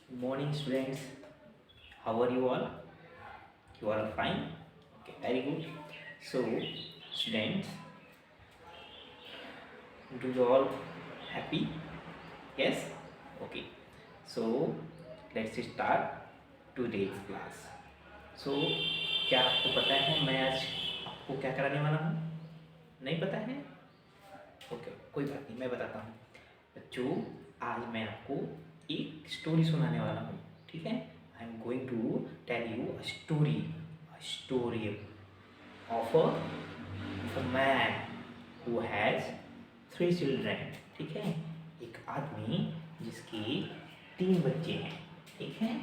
Good morning, students. How are you all? You are all fine? Okay, very good. So, students, do you all happy? Yes? Okay. So, let's start today's class. So, क्या आपको पता है मैं आज आपको क्या कराने वाला हूँ? नहीं पता है? ओके, कोई बात नहीं, मैं बताता हूँ। बच्चों, आज मैं आपको एक स्टोरी सुनाने वाला हूँ, ठीक है? I am going to tell you a story of a man who has 3 children, ठीक है? एक आदमी जिसके 3 बच्चे हैं, ठीक है?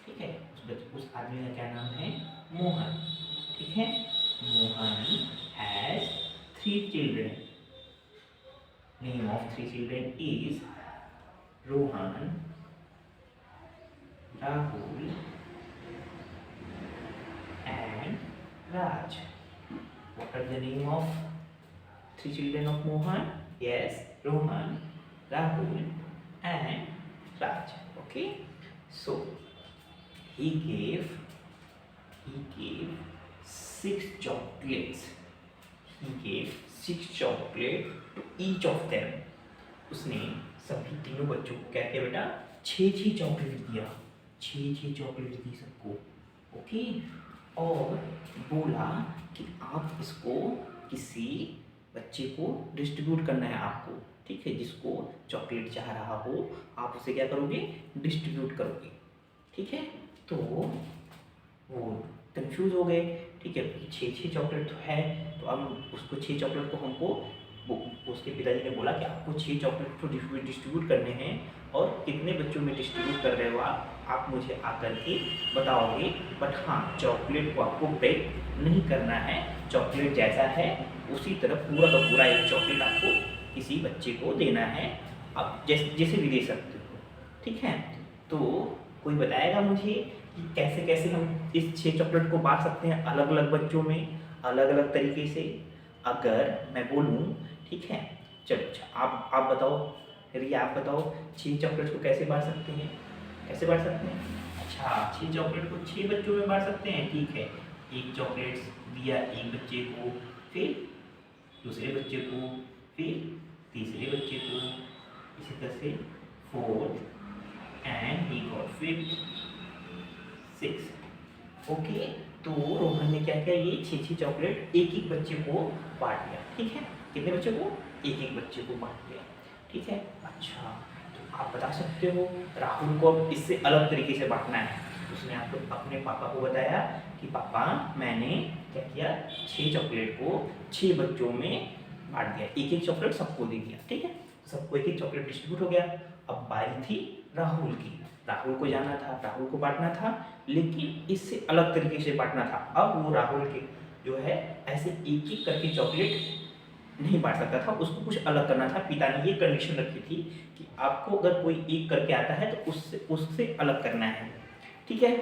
ठीक है, उस आदमी का क्या नाम है? मोहन, ठीक है? Mohan has 3 children. Name of 3 children is Rohan, Rahul, and Raj. What are the name of 3 children of Mohan? Yes, Rohan, Rahul, and Raj. Okay, so he gave 6 chocolates. He gave 6 chocolates to each of them. उसने सभी तीनों बच्चों को क्या किया बेटा? 6 chocolate दिया. 6 chocolate दी सबको. ओके, और बोला कि आप इसको किसी बच्चे को डिस्ट्रीब्यूट करना है आपको, ठीक है? जिसको चॉकलेट चाह रहा हो आप उसे क्या करोगे? डिस्ट्रीब्यूट करोगे, ठीक है? तो वो कंफ्यूज हो गए, ठीक है? 6 चॉकलेट तो है, तो अब उसको 6 चॉकलेट को हमको उसके पिताजी ने बोला कि आपको 6 चॉकलेट तो डिस्ट्रीब्यूट करने हैं, और कितने बच्चों में डिस्ट्रीब्यूट कर रहे हो आप मुझे आकर के बताओगे, बट हाँ, चॉकलेट को आपको ब्रेक नहीं करना है. चॉकलेट जैसा है उसी तरह पूरा का पूरा एक चॉकलेट आपको किसी बच्चे को देना है. आप जैसे भी दे सकते हो, ठीक है? तो कोई बताएगा मुझे कि कैसे कैसे हम इस 6 चॉकलेट को बांट सकते हैं अलग अलग बच्चों में, अलग अलग तरीके से? अगर मैं बोलूँ, ठीक है? चलो अच्छा, आप बताओ, रिया आप बताओ, 6 चॉकलेट को कैसे बांट सकते हैं? कैसे बांट सकते हैं? अच्छा, 6 चॉकलेट को 6 बच्चों में बांट सकते हैं, ठीक है? एक चॉकलेट दिया एक बच्चे को, फिर दूसरे बच्चे को, फिर तीसरे बच्चे को, इसी तरह से 4th and he got 5th, 6th. Okay, तो रोहन ने क्या किया? ये 6 चॉकलेट एक एक बच्चे को बांट दिया, ठीक है? कितने बच्चे को? एक एक बच्चे को बांट दिया, ठीक है? अच्छा, तो आप बता सकते हो राहुल को अब इससे अलग तरीके से बांटना है. उसने आपको अपने पापा को बताया कि पापा मैंने क्या किया? 6 चॉकलेट को 6 बच्चों में बांट दिया, एक एक चॉकलेट सबको दे दिया, ठीक है? सबको एक एक चॉकलेट डिस्ट्रीब्यूट हो गया. अब बारी थी राहुल की. राहुल को जाना था, राहुल को बांटना था, लेकिन इससे अलग तरीके से बांटना था. अब वो राहुल के जो है ऐसे एक एक करके चॉकलेट नहीं बांट सकता था, उसको कुछ अलग करना था. पिता ने ये कंडीशन रखी थी कि आपको अगर कोई एक करके आता है तो उससे अलग करना है, ठीक है?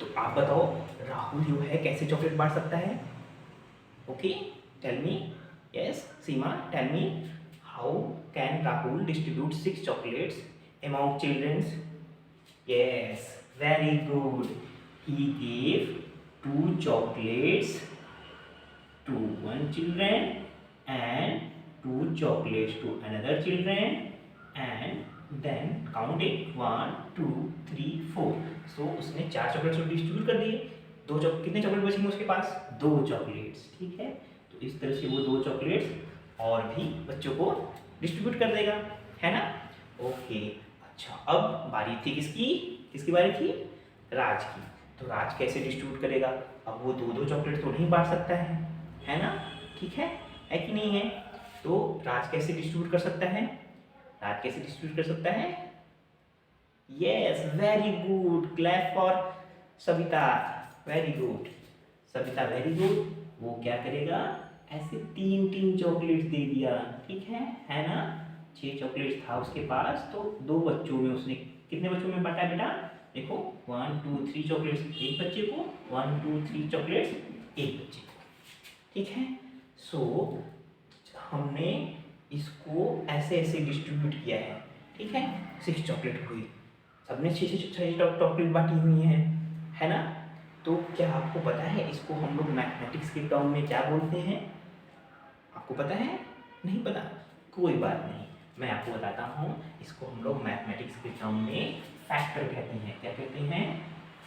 तो आप बताओ राहुल जो है कैसे चॉकलेट बांट सकता है? Okay, tell me. Yes, Seema, tell me, how can Rahul distribute 6 chocolates among children? Yes, very good. He gave 2 chocolates to one children and 2 chocolates to another children, and then count it 1 2 3 4. So उसने 4 chocolates distribute कर दिए. कितने chocolate बचेंगे उसके पास? 2 chocolates, ठीक है? तो इस तरह से वो 2 चॉकलेट्स और भी बच्चों को डिस्ट्रीब्यूट कर देगा, है ना? ओके, अच्छा, अब बारी थी किसकी? किसकी बारी थी? राज की. तो राज कैसे डिस्ट्रीब्यूट करेगा? अब वो 2 चॉकलेट तो नहीं बांट सकता है ना? ठीक है कि नहीं है? तो राज कैसे डिस्ट्रीब्यूट कर सकता है? राज कैसे डिस्ट्रीब्यूट कर सकता है? Yes, very good. Clap for Savita. Very good Savita, very good. वो क्या करेगा? ऐसे 3 चॉकलेट दे दिया, ठीक है ना? 6 चॉकलेट था उसके पास, तो 2 बच्चों में उसने कितने बच्चों में बांटा बेटा? देखो, 1 2 3 चॉकलेट्स एक बच्चे को, 1 2 3 चॉकलेट्स एक बच्चे को, ठीक है? सो हमने इसको ऐसे ऐसे डिस्ट्रीब्यूट किया है, ठीक है? 6 चॉकलेट हुई. सबने 6 चॉकलेट बांटी हुई है ना। तो क्या आपको पता है इसको हम लोग मैथमेटिक्स के टर्म में क्या बोलते हैं? आपको पता है? नहीं पता? कोई बात नहीं, मैं आपको बताता हूँ। इसको हम लोग मैथमेटिक्स के टर्म में फैक्टर कहते हैं। क्या कहते हैं?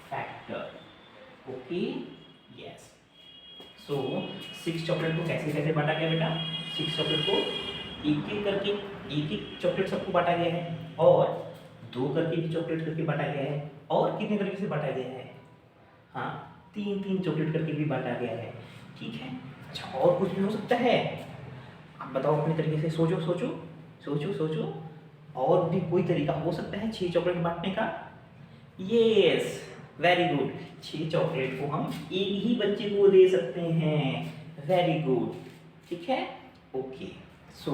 Factor. Okay, yes. So 6 chocolate को कैसे कैसे बांटा गया बेटा? 6 चॉकलेट को एक एक करके, एक एक चॉकलेट सबको बांटा गया है, और 2 करके भी चॉकलेट करके बांटा गया है, और कितने तरीके से बांटा गया है? हाँ, 3-3 चॉकलेट करके भी बांटा गया है। ठीक है। अच्छा, और कुछ भी हो सकता है? आप बताओ अपने तरीके से, सोचो सोचो सोचो सोचो। और भी कोई तरीका हो सकता है 6 चॉकलेट बांटने का? Yes, very good. 6 चॉकलेट को हम एक ही बच्चे को दे सकते हैं। Very good. ठीक है, ओके। सो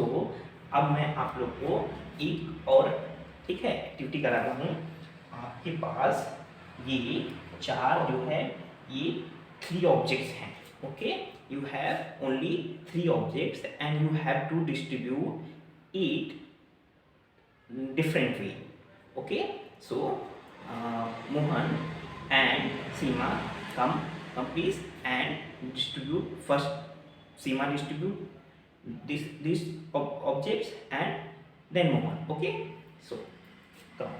अब मैं आप लोग को एक और, ठीक है, एक्टिविटी कराता हूँ। आपके पास ये 4 जो है, ये 3 ऑब्जेक्ट्स हैं। Okay, you have only 3 objects and you have to distribute it different way. Okay, so Mohan and Seema come please and distribute. First Seema distribute these objects and then Mohan. Okay, so come.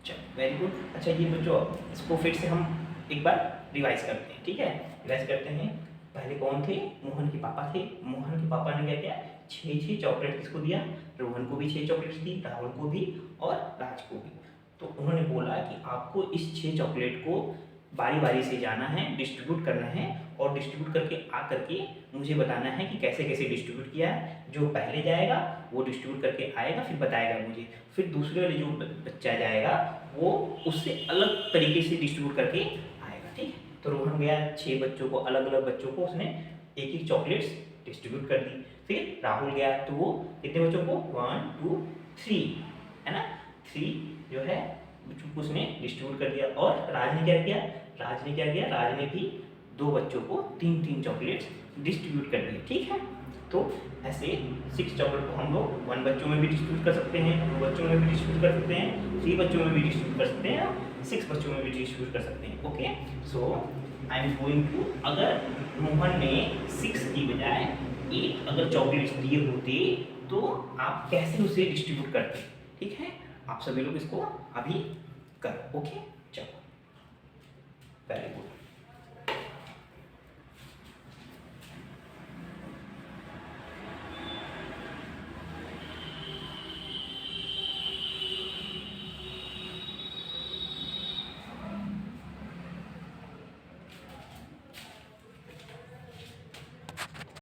चलो, very good. अच्छा, ये बच्चों इसको फिर से हम एक बार revise करते हैं। ठीक है, रिवाइज करते हैं। पहले कौन थे? मोहन के पापा थे। मोहन के पापा ने क्या किया? 6 चॉकलेट किसको दिया? रोहन को भी 6 चॉकलेट्स दी, राहुल को भी और राज को भी। तो उन्होंने बोला कि आपको इस 6 चॉकलेट को बारी बारी से जाना है, डिस्ट्रीब्यूट करना है, और डिस्ट्रीब्यूट करके आ करके मुझे बताना है कि कैसे कैसे डिस्ट्रीब्यूट किया है। जो पहले जाएगा वो डिस्ट्रीब्यूट करके आएगा, फिर बताएगा मुझे। फिर दूसरे वाले जो बच्चा जाएगा वो उससे अलग तरीके से डिस्ट्रीब्यूट करके आएगा। ठीक है, तो रोहन गया, 6 बच्चों को, अलग अलग बच्चों को उसने एक एक चॉकलेट्स डिस्ट्रीब्यूट कर दी। फिर राहुल गया, तो वो कितने बच्चों को? 1 2 3, है ना, 3 जो है बच्चों को उसने डिस्ट्रीब्यूट कर दिया। और राज ने क्या किया? राज ने क्या किया? राज ने भी 2 बच्चों को 3-3 चॉकलेट्स डिस्ट्रीब्यूट कर दिए। ठीक है, तो ऐसे 6 चॉकलेट को हम लोग 1 बच्चों में भी डिस्ट्रीब्यूट कर सकते हैं, 2 बच्चों में भी डिस्ट्रीब्यूट कर सकते हैं, 3 बच्चों में भी डिस्ट्रीब्यूट कर सकते हैं, 6 बच्चों में भी डिस्ट्रीब्यूट कर सकते हैं। Okay, so I am going to, अगर मोहन ने 6 की बजाय 8 अगर चॉकलेट्स दिए होते तो आप कैसे उसे डिस्ट्रीब्यूट करते? ठीक है, आप सभी लोग इसको अभी करो। ओके, चलो, वेरी गुड।